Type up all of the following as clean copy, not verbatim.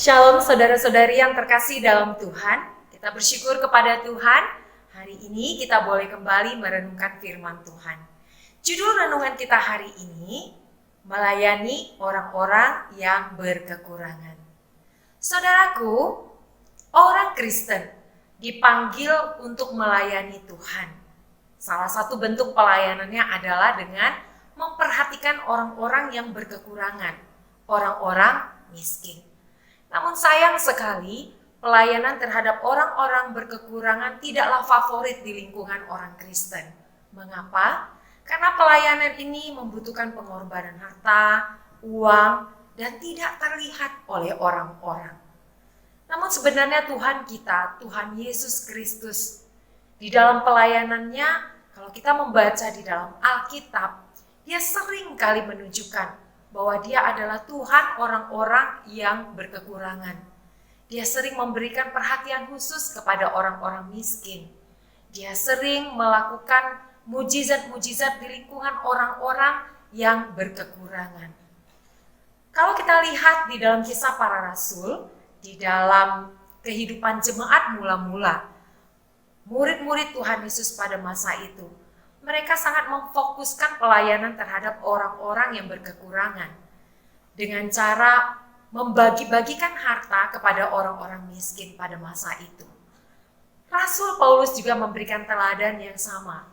Shalom saudara-saudari yang terkasih dalam Tuhan. Kita bersyukur kepada Tuhan. Hari ini kita boleh kembali merenungkan firman Tuhan. Judul renungan kita hari ini, melayani orang-orang yang berkekurangan. Saudaraku, orang Kristen dipanggil untuk melayani Tuhan. Salah satu bentuk pelayanannya adalah dengan memperhatikan orang-orang yang berkekurangan, orang-orang miskin. Namun sayang sekali, pelayanan terhadap orang-orang berkekurangan tidaklah favorit di lingkungan orang Kristen. Mengapa? Karena pelayanan ini membutuhkan pengorbanan harta, uang, dan tidak terlihat oleh orang-orang. Namun sebenarnya Tuhan kita, Tuhan Yesus Kristus, di dalam pelayanannya, kalau kita membaca di dalam Alkitab, Dia sering kali menunjukkan bahwa Dia adalah Tuhan orang-orang yang berkekurangan. Dia sering memberikan perhatian khusus kepada orang-orang miskin. Dia sering melakukan mujizat-mujizat di lingkungan orang-orang yang berkekurangan. Kalau kita lihat di dalam kisah para rasul, di dalam kehidupan jemaat mula-mula, murid-murid Tuhan Yesus pada masa itu, mereka sangat memfokuskan pelayanan terhadap orang-orang yang berkekurangan dengan cara membagi-bagikan harta kepada orang-orang miskin pada masa itu. Rasul Paulus juga memberikan teladan yang sama.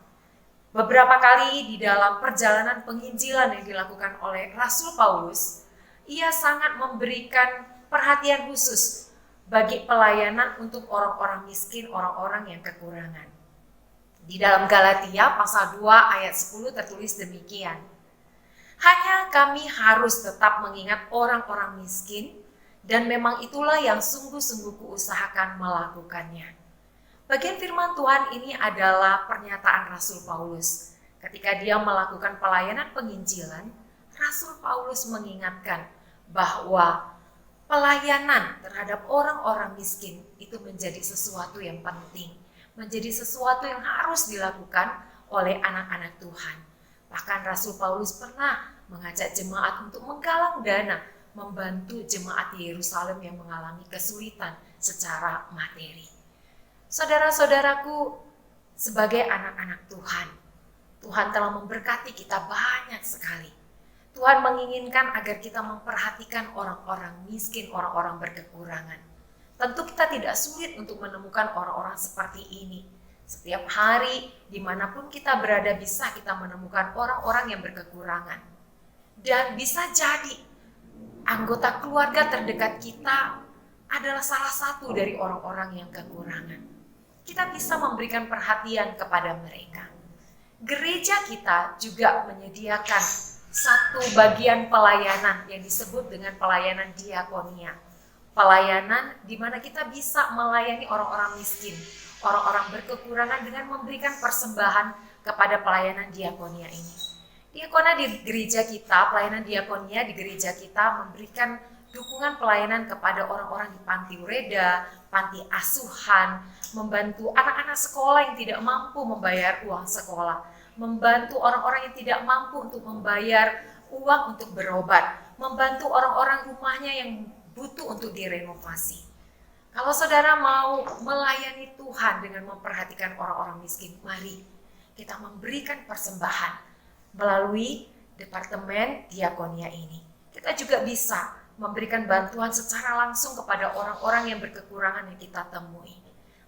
Beberapa kali di dalam perjalanan penginjilan yang dilakukan oleh Rasul Paulus, ia sangat memberikan perhatian khusus bagi pelayanan untuk orang-orang miskin, orang-orang yang kekurangan. Di dalam Galatia pasal 2 ayat 10 tertulis demikian. Hanya kami harus tetap mengingat orang-orang miskin, dan memang itulah yang sungguh-sungguh kuusahakan melakukannya. Bagian firman Tuhan ini adalah pernyataan Rasul Paulus. Ketika dia melakukan pelayanan penginjilan, Rasul Paulus mengingatkan bahwa pelayanan terhadap orang-orang miskin itu menjadi sesuatu yang penting, menjadi sesuatu yang harus dilakukan oleh anak-anak Tuhan. Bahkan Rasul Paulus pernah mengajak jemaat untuk menggalang dana, membantu jemaat di Yerusalem yang mengalami kesulitan secara materi. Saudara-saudaraku, sebagai anak-anak Tuhan, Tuhan telah memberkati kita banyak sekali. Tuhan menginginkan agar kita memperhatikan orang-orang miskin, orang-orang berkekurangan. Tentu kita tidak sulit untuk menemukan orang-orang seperti ini. Setiap hari, dimanapun kita berada, bisa kita menemukan orang-orang yang berkekurangan. Dan bisa jadi anggota keluarga terdekat kita adalah salah satu dari orang-orang yang kekurangan. Kita bisa memberikan perhatian kepada mereka. Gereja kita juga menyediakan satu bagian pelayanan yang disebut dengan pelayanan diakonia. Pelayanan di mana kita bisa melayani orang-orang miskin, orang-orang berkekurangan dengan memberikan persembahan kepada pelayanan diakonia ini. Diakonia di gereja kita, pelayanan diakonia di gereja kita memberikan dukungan pelayanan kepada orang-orang di panti ureda, panti asuhan, membantu anak-anak sekolah yang tidak mampu membayar uang sekolah, membantu orang-orang yang tidak mampu untuk membayar uang untuk berobat, membantu orang-orang rumahnya yang butuh untuk direnovasi. Kalau saudara mau melayani Tuhan dengan memperhatikan orang-orang miskin, mari kita memberikan persembahan melalui Departemen Diakonia ini. Kita juga bisa memberikan bantuan secara langsung kepada orang-orang yang berkekurangan yang kita temui.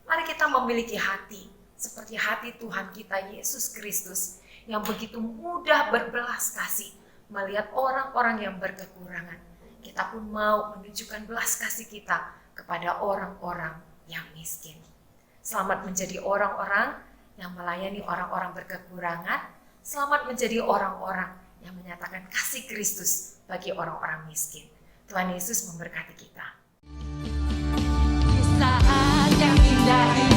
Mari kita memiliki hati seperti hati Tuhan kita Yesus Kristus yang begitu mudah berbelas kasih melihat orang-orang yang berkekurangan. Kita pun mau menunjukkan belas kasih kita kepada orang-orang yang miskin. Selamat menjadi orang-orang yang melayani orang-orang berkekurangan. Selamat menjadi orang-orang yang menyatakan kasih Kristus bagi orang-orang miskin. Tuhan Yesus memberkati kita. Di saat yang indah ini.